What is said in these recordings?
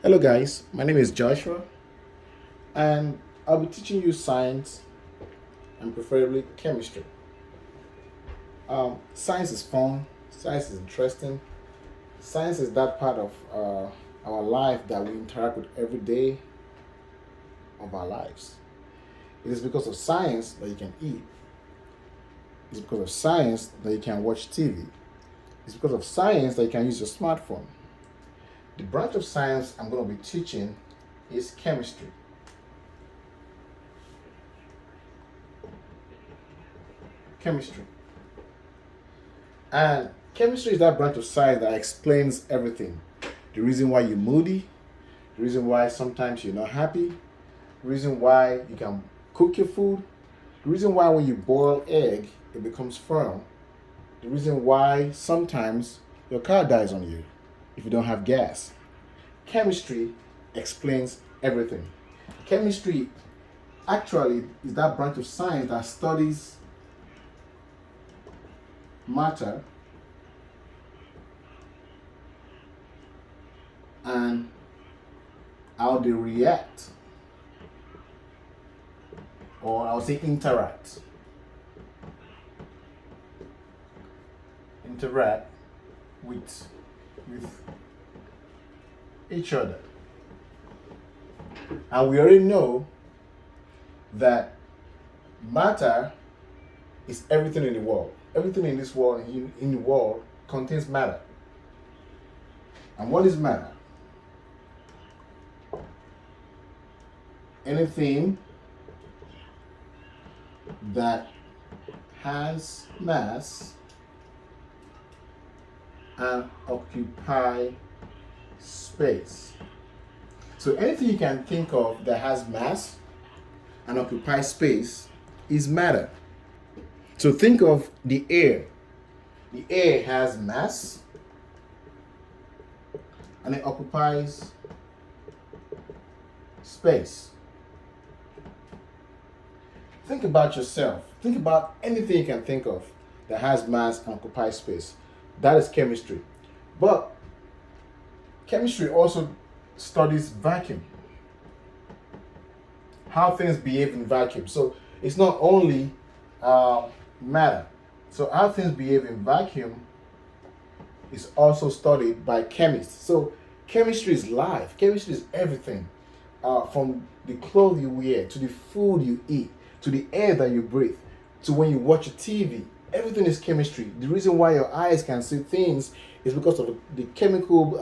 Hello guys, my name is Joshua and I'll be teaching you science and preferably chemistry. Science is fun, science is interesting, science is that part of our life that we interact with every day of our lives. It is because of science that you can eat, it's because of science that you can watch TV, it's because of science that you can use your smartphone. The branch of science I'm going to be teaching is chemistry. Chemistry. And chemistry is that branch of science that explains everything. The reason why you're moody, the reason why sometimes you're not happy, the reason why you can cook your food, the reason why when you boil egg, it becomes firm, the reason why sometimes your car dies on you if you don't have gas. Chemistry explains everything. Chemistry actually is that branch of science that studies matter and how they react, or I'll say interact with each other. And we already know that matter is everything in the world. Everything in this world, in the world, contains matter. And what is matter? Anything that has mass and occupy space. So anything you can think of that has mass and occupy space is matter. So think of the air. The air has mass and it occupies space. Think about yourself. Think about anything you can think of that has mass and occupies space. That is chemistry. But chemistry also studies vacuum, how things behave in vacuum. So it's not only matter. So how things behave in vacuum is also studied by chemists. So chemistry is life. Chemistry is everything, from the clothes you wear to the food you eat to the air that you breathe to when you watch a TV. Everything is chemistry. The reason why your eyes can see things is because of the chemical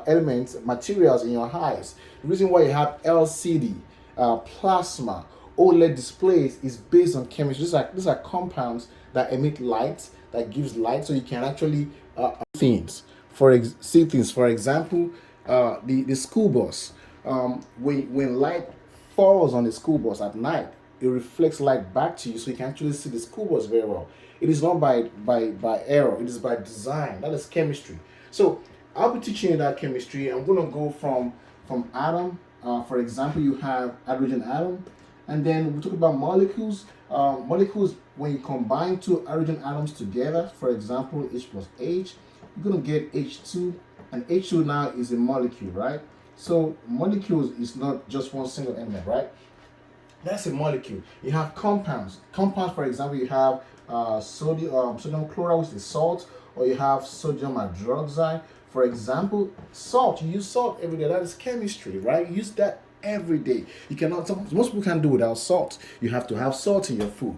elements, materials in your eyes. The reason why you have LCD, plasma, OLED displays is based on chemistry. These are compounds that emit light, that gives light, so you can actually see things. For example, the school bus. When light falls on the school bus at night, it reflects light back to you, so you can actually see the school bus very well. It is not by error, it is by design. That is chemistry. So I'll be teaching you that chemistry. I'm going to go from atom. For example, you have hydrogen atom, and then we talk about molecules. Molecules, when you combine two hydrogen atoms together, for example, H plus H, you're going to get H2, and H2 now is a molecule, right? So molecules is not just one single element, right? That's a molecule. You have compounds. Compounds, for example, you have sodium chloride, which is salt, or you have sodium hydroxide. For example, salt. You use salt every day. That is chemistry, right? You use that every day. You cannot. Most people can't do without salt. You have to have salt in your food.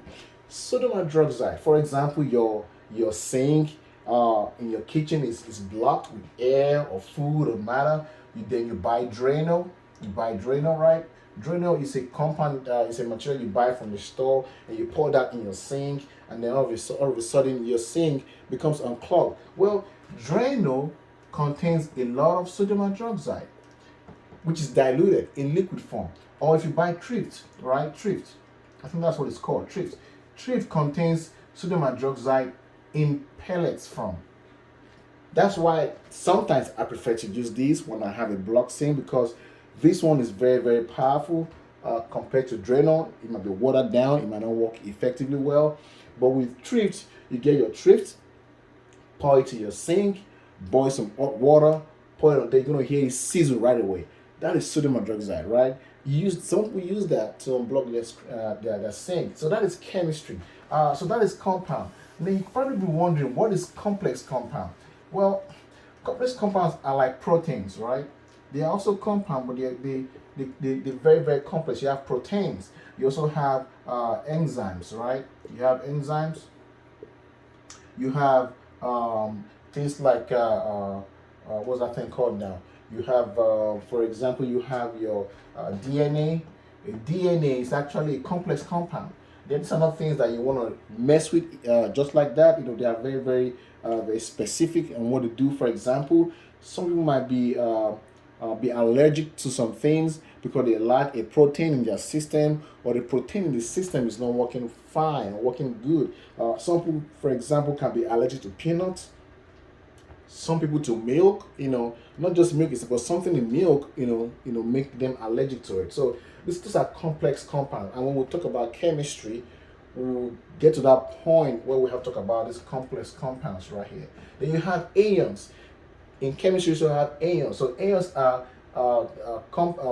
Sodium hydroxide. For example, your sink in your kitchen is blocked with air or food or matter. Then you buy Drano. You buy Drano, right? Drano is a compound, it's a material you buy from the store, and you pour that in your sink, and then all of a sudden your sink becomes unclogged. Well, Drano contains a lot of sodium hydroxide, which is diluted in liquid form. Or if you buy Thrift, right? Thrift, I think that's what it's called, Thrift. Thrift contains sodium hydroxide in pellets form. That's why sometimes I prefer to use these when I have a blocked sink, because this one is very, very powerful compared to Drano. It might be watered down, it might not work effectively well. But with Thrift, you get your Thrift, pour it to your sink, boil some hot water, pour it on there. You're going to hear it sizzle right away. That is sodium hydroxide, right? Some people use that to unblock their sink. So that is chemistry. So that is compound. Now you probably be wondering, what is complex compound? Well, complex compounds are like proteins, right? They are also compound, but they're very, very complex. You have proteins. You also have enzymes, right? You have enzymes. You have things like what's that thing called now? You have, for example, you have your DNA. A DNA is actually a complex compound. Then some of things that you want to mess with, just like that. They are very, very, very specific on what to do. For example, some people might be allergic to some things because they lack a protein in their system, or the protein in the system is not working fine, working good. Some people, for example, can be allergic to peanuts. Some people to milk. Not just milk, it's about something in milk. Make them allergic to it. So these are complex compounds, and when we talk about chemistry, we'll get to that point where we have to talk about these complex compounds right here. Then you have ions. In chemistry, you have ions. So ions are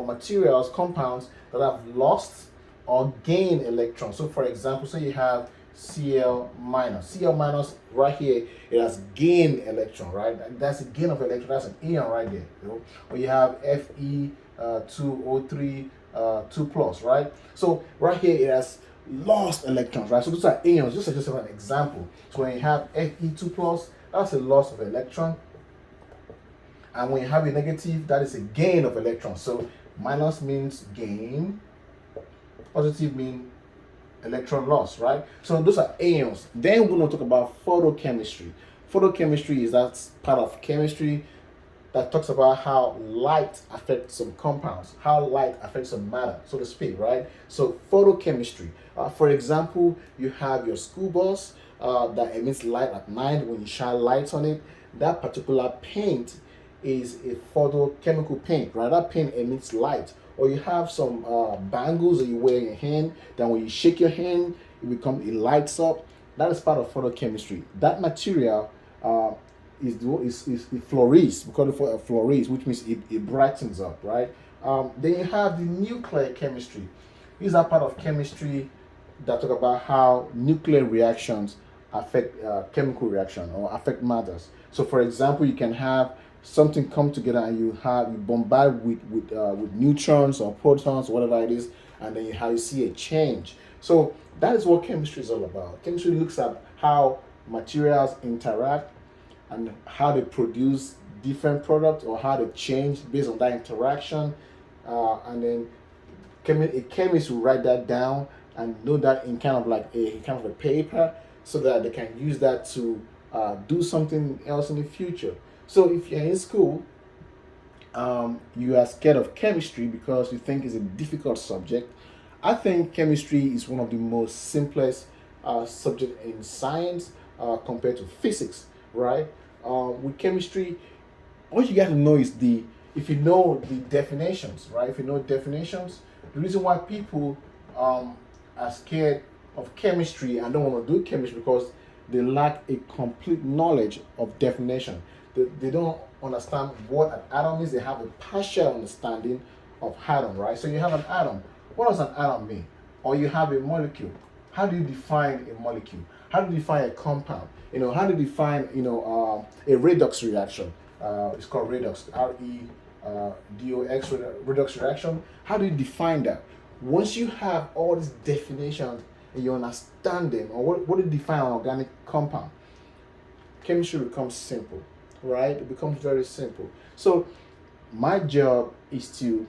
materials, compounds that have lost or gained electrons. So for example, say you have Cl minus. Cl minus right here, it has gained electron, right? That's a gain of electron. That's an ion right there. Or you have Fe2O3 2 plus, right? So right here it has lost electrons, right? So those are ions. Just an example. So when you have Fe2 plus, that's a loss of electron. And when you have a negative, that is a gain of electrons. So minus means gain, positive means electron loss, right? So those are ions. Then we're going to talk about photochemistry. Photochemistry is that part of chemistry that talks about how light affects some compounds, how light affects some matter, so to speak, right? So photochemistry. For example, you have your school bus that emits light at night. When you shine lights on it, that particular paint is a photochemical paint, right? That paint emits light. Or you have some bangles that you wear in your hand, then when you shake your hand, it lights up. That is part of photochemistry. That material it fluoresces. We call it fluoresce, which means it brightens up, right? Then you have the nuclear chemistry. These are part of chemistry that talk about how nuclear reactions affect chemical reaction or affect matters. So for example, you can have something come together and you bombard with neutrons or protons, whatever it is, and then you see a change. So that is what chemistry is all about. Chemistry looks at how materials interact and how they produce different products, or how they change based on that interaction, and then a chemist will write that down and know that in kind of a paper, so that they can use that to do something else in the future. So if you're in school, you are scared of chemistry because you think it's a difficult subject. I think chemistry is one of the most simplest subject in science compared to physics, right? With chemistry, all you got to know is if you know the definitions, right? If you know definitions, the reason why people are scared of chemistry and don't want to do chemistry because they lack a complete knowledge of definition. They don't understand what an atom is. They have a partial understanding of atom, right? So you have an atom. What does an atom mean? Or you have a molecule. How do you define a molecule? How do you define a compound? How do you define a redox reaction? It's called redox, REDOX, redox reaction. How do you define that? Once you have all these definitions and you understand them, or what do you define an organic compound? Chemistry becomes simple, right? It becomes very simple. So my job is to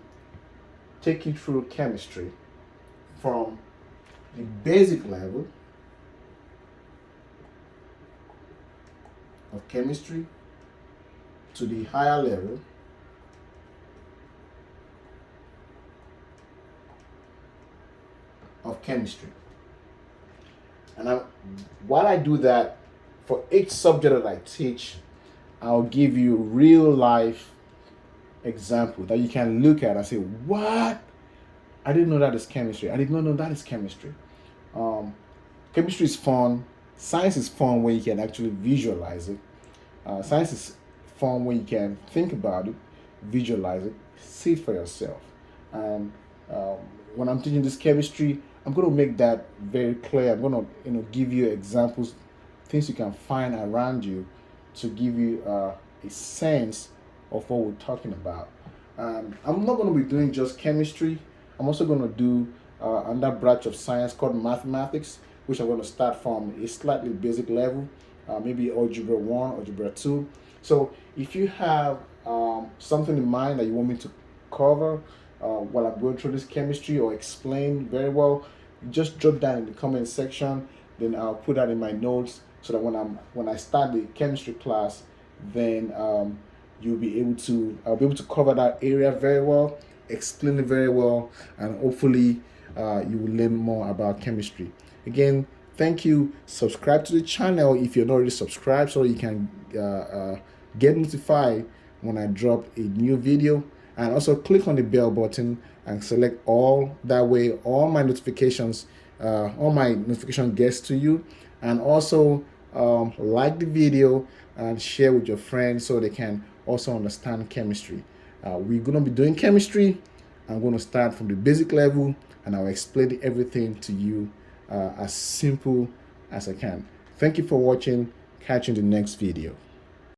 take you through chemistry from the basic level of chemistry to the higher level of chemistry. And while I do that, for each subject that I teach, I'll give you real life example that you can look at and say, what? I didn't know that is chemistry. I did not know that is chemistry. Chemistry is fun. Science is fun when you can actually visualize it. Science is fun when you can think about it, visualize it. See it for yourself. And um, when I'm teaching this chemistry, I'm going to make that very clear. I'm going to give you examples, things you can find around you, to give you a sense of what we're talking about. I'm not going to be doing just chemistry. I'm also going to do another branch of science called mathematics, which I'm going to start from a slightly basic level, maybe algebra 1, algebra 2. So if you have something in mind that you want me to cover while I'm going through this chemistry, or explain very well, just drop down in the comment section. Then I'll put that in my notes, so that when I start the chemistry class, then I'll be able to cover that area very well, explain it very well, and hopefully you will learn more about chemistry. Again, thank you. Subscribe to the channel if you're not already subscribed, so you can get notified when I drop a new video. And also click on the bell button and select all. That way all my notification gets to you. And also like the video and share with your friends, so they can also understand chemistry. We're going to be doing chemistry. I'm going to start from the basic level, and I'll explain everything to you as simple as I can. Thank you for watching. Catch you in the next video.